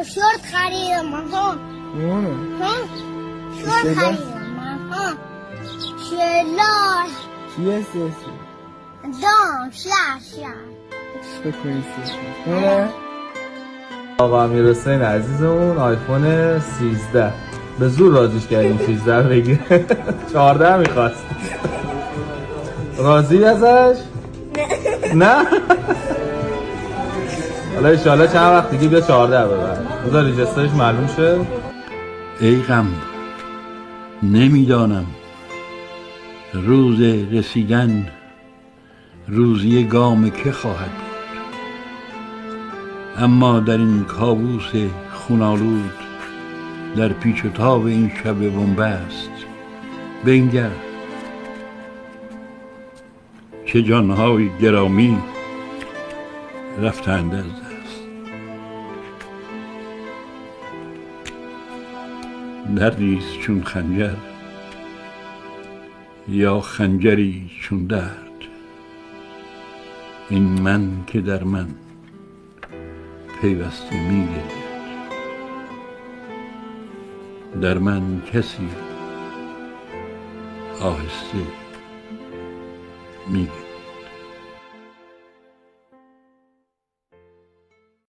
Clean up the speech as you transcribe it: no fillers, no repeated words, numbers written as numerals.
شورت خریدم ها شورت خریدم ها شلال چیه سیسی؟ دام شلال بکنی سیسی اونه؟ آقا امیرحسین عزیزمون آیفون 13 به زور راضیش کردیم 13 بگیره 14 میخواست راضی ازش؟ نه؟ حالا انشاءالله چند وقت دیگه بیا 14 ببر بذار ریجسترش معلوم شه. ای غم نمیدانم روز رسیدن روزی گام که خواهد بود، اما در این کابوس خونالود در پیچ و تاب این شب بنبست بنگر چه جانهای گرامی رفتند از دست. دردیست چون خنجر یا خنجری چون درد، این من که در من پیوسته میگردد. در من کسی آهسته میگردد.